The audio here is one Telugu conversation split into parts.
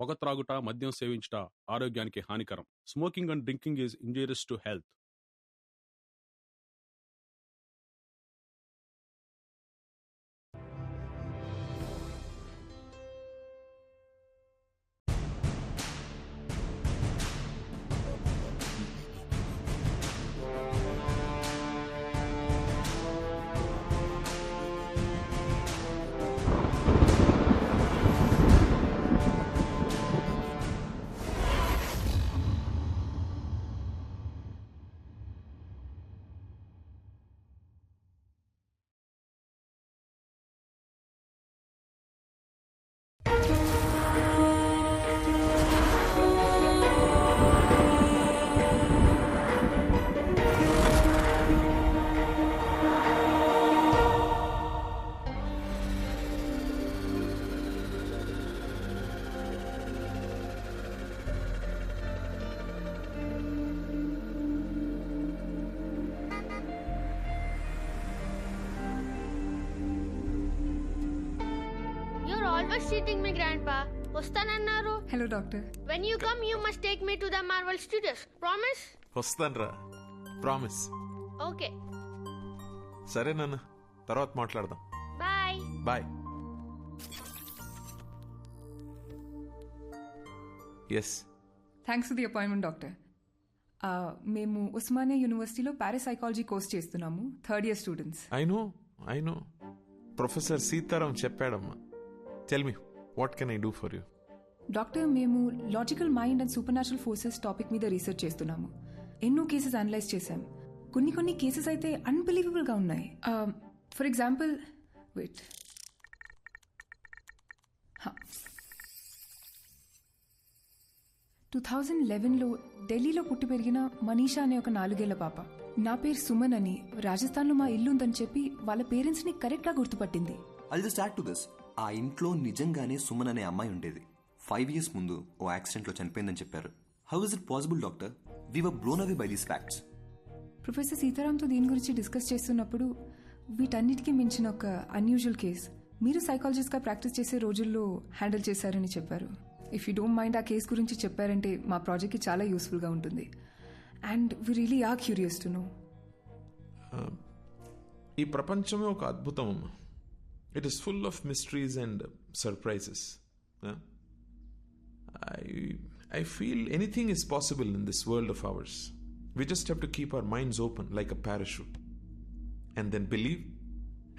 పొగ త్రాగుట, మద్యం సేవించుట ఆరోగ్యానికి హానికరం. Smoking and drinking is injurious to health. Always cheating me, Grandpa. Vastanannaru. Hello, doctor. When you come, you must take me to the Marvel Studios. Promise? వస్తాన్రా, ప్రామిస్. Okay. సరే నాన్న, తర్వాత మాట్లాడదాం. Bye. Bye. Yes. Thanks for the appointment doctor. మేము ఉస్మానియా యూనివర్సిటీలో పారాసైకాలజీ కోర్స్ చేస్తున్నాము, third year students. I know professor Sitaram చెప్పాడమ్మా. Tell me, what can I do for you? Doctor, మేము logical mind and supernatural forces topic మీద రీసెర్చ్ చేస్తున్నాము. ఎన్నో కేసెస్ అనలైజ్ చేశాం. కొన్ని కేసెస్ అయితే అన్బిలీవబుల్గా ఉన్నాయి. ఫర్ ఎగ్జాంపుల్, వెయిట్, 2011లో ఢిల్లీలో పుట్టి పెరిగిన మనీషా అనే ఒక 4 ఏళ్ల పాప, నా పేరు సుమన్ అని, రాజస్థాన్లో మా ఇల్లు ఉందని చెప్పి వాళ్ళ పేరెంట్స్ని కరెక్ట్గా గుర్తుపట్టింది. I'll just add to this. ఆ ఇంట్లో నిజంగానే సుమన్ అనే అమ్మాయి ఉండేది. 5 years ముందు ఓ యాక్సిడెంట్లో చనిపోయిందని చెప్పారు. How is it possible doctor? We were blown away by these facts. Professor సీతారాంతో దీని గురించి డిస్కస్ చేస్తున్నప్పుడు వీటన్నిటికీ మించిన ఒక అన్యూజువల్ కేస్ మీరు సైకాలజిస్ట్గా ప్రాక్టీస్ చేసే రోజుల్లో హ్యాండిల్ చేశారని చెప్పారు. ఇఫ్ యూ డోంట్ మైండ్ ఆ కేస్ గురించి చెప్పారంటే మా ప్రాజెక్ట్కి చాలా యూస్ఫుల్గా ఉంటుంది. And we really are curious to know. ఈ ప్రపంచమే ఒక అద్భుతం అమ్మా. It is full of mysteries and surprises. I feel anything is possible in this world of ours. We just have to keep our minds open like a parachute. And then believe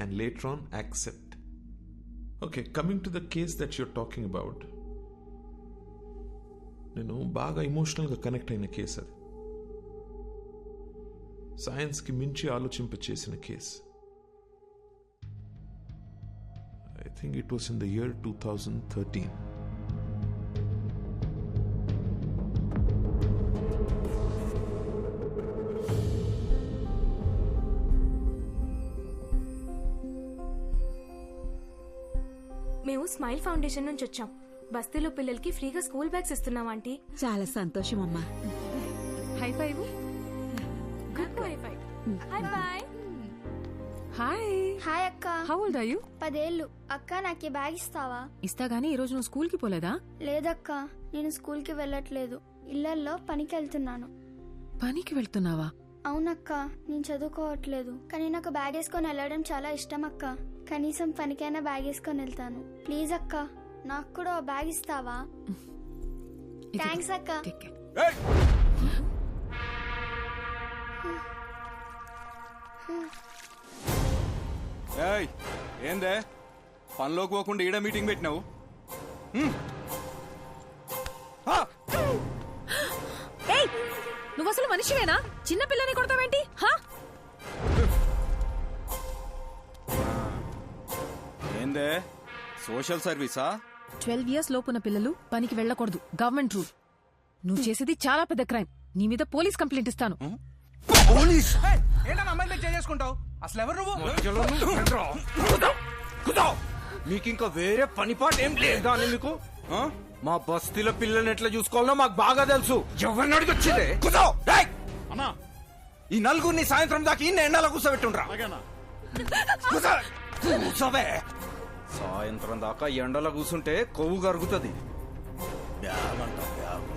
and later on accept. Okay, coming to the case that you're talking about. నేను బాగా ఎమోషనల్గా కనెక్ట్ అయిన కేసు అది. సైన్స్కి మించి ఆలోచింపచేసిన case. I think it was in the year 2013. మేము స్మైల్ ఫౌండేషన్ నుంచి వచ్చాం. బస్తీలో పిల్లలకి ఫ్రీగా స్కూల్ బ్యాగ్స్ ఇస్తున్నాం ఆంటీ. చాలా సంతోషం అమ్మా. High five. High five. Hi boy. Hi. Hi అక్క. How old are you? 10 ఏళ్ళు. అక్క నాకు ఈ బ్యాగ్ ఇస్తావా? ఇస్తా గానీ ఈ రోజు నువ్వు స్కూల్ కి పోలేదా? లేదక్క, నేను స్కూల్ కి వెళ్ళట్లేదు. ఇళ్లల్లో పనికి వెళ్తున్నాను. పనికి వెళ్తున్నావా? అవునక్క, నేను చదువుకోవట్లేదు. కానీ నాకు బ్యాగ్ వేసుకొని వెళ్ళడం చాలా ఇష్టం అక్క. కనీసం పనికైనా బ్యాగ్ వేసుకొని వెళ్తాను. ప్లీజ్ అక్క, నాకు కూడా ఓ బ్యాగ్ ఇస్తావా? థ్యాంక్స్ అక్క. ఏందే పనిలోకి పోకుండా ఈడ మీటింగ్ పెట్టినావు? నువ్వు అసలు మనిషివేనా? చిన్న పిల్లని కొడతావేంటి? ఏందే సోషల్ సర్వీసా? 12 years లోపున్న పిల్లలు పనికి వెళ్ళకూడదు, గవర్నమెంట్ రూల్. నువ్వు చేసేది చాలా పెద్ద క్రైమ్. నీ మీద పోలీస్ కంప్లైంట్ ఇస్తాను. పోలీస్? చేసుకుంటావు అసలు ఎవరు మీకింకా వేరే పని పాట ఏం లేదా అని మీకు? మా బస్తీలో పిల్లల్ని ఎట్లా చూసుకోవాలో మాకు బాగా తెలుసు. ఎవరిని అడిగి వచ్చిందే? అన్నా, ఈ నలుగురిని సాయంత్రం దాకా ఇన్ని ఎండలో కూర్చోబెట్టుండ్రా. కూర్చోవే. సాయంత్రం దాకా ఎండలో కూర్చుంటే కొవ్వు కరుగుతుంది. బ్యాగ్ అంట బ్యాగ్.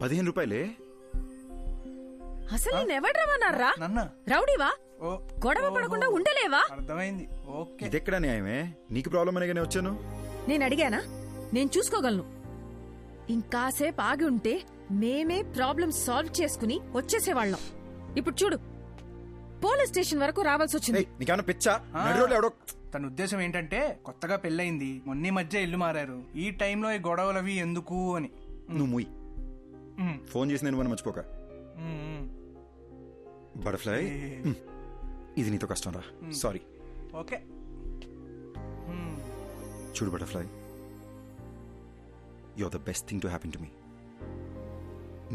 ₹15 అసలు నేనెవడు రమ్మన్నారా? రౌడీవా? గొడవ పడకుండా ఉండలేవా? అర్థమైంది. ఓకే, ఇదెక్కడ న్యాయమే? నీకు ప్రాబ్లం అనగానే వచ్చాను. నేను అడిగానా? నేను చూసుకోగలను. ఇంకాసేపు ఆగి ఉంటే మేమే ప్రాబ్లం సాల్వ్ చేసుకుని వచ్చేసేవాళ్ళం. ఇప్పుడు చూడు, పోలీస్ స్టేషన్ వరకు రావాల్సి వచ్చింది. నీకేమన్నా పిచ్చా? నడిరోడ్లో ఎవడో. తన ఉద్దేశం ఏంటంటే కొత్తగా పెళ్ళయింది, మొన్న మధ్య ఇల్లు మారారు, ఈ టైంలో ఈ గొడవలవి ఎందుకు అని. నువ్వు ముయ్. ఫోన్ చేసి నేను మర్చిపోక. బటర్ఫ్లై, ఇది నీతో కష్టం రా. సారీ. ఓకే. చూడు butterfly, you are the best thing to happen to me.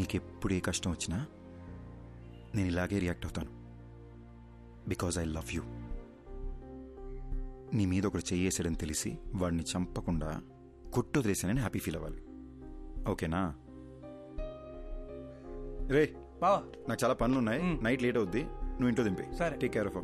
నీకెప్పుడు ఏ కష్టం వచ్చినా నేను ఇలాగే రియాక్ట్ అవుతాను. Because I love you. నీ మీద ఒకడు చెయ్యేసాడని తెలిసి వాడిని చంపకుండా కొట్టు వదిలేసానని హ్యాపీ ఫీల్ అవ్వాలి. ఓకేనా? రే బావా, నాకు చాలా పనులు ఉన్నాయి, నైట్ లేట్ అవుద్ది, నువ్వు ఇంట్లో దింపే. సరే, టేక్ కేర్ ఆఫ్.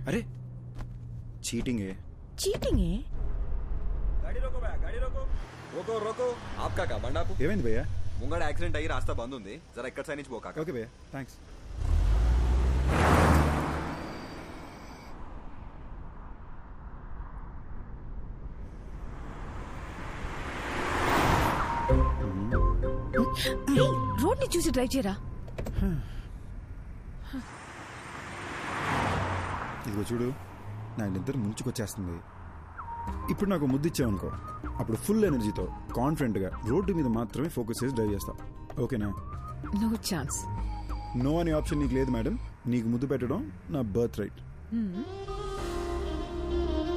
అరే చీటింగే. చీటింగే? ఏమైంది భయ్యా? ముంగడ యాక్సిడెంట్ అయ్యి రాస్తా బంద్ ఉంది, జరా ఇక్కడ సైడ్ నుంచి పోకా. ఓకే భయ్యా, థ్యాంక్స్. రోడ్ ని చూసి డ్రైవ్ చేయరా. ఇదిగో చూడు, నా నిద్ర ముంచుకొచ్చేస్తుంది. ఇప్పుడు నాకు ముద్దు ఇచ్చావనుకో, అప్పుడు ఫుల్ ఎనర్జీతో కాన్ఫిడెంట్గా రోడ్డు మీద మాత్రమే ఫోకస్ చేసి డ్రైవ్ చేస్తా. ఓకేనా? No chance. నో అనే ఆప్షన్ నీకు లేదు మేడం. నీకు ముద్దు పెట్టడం నా బర్త్ రైట్.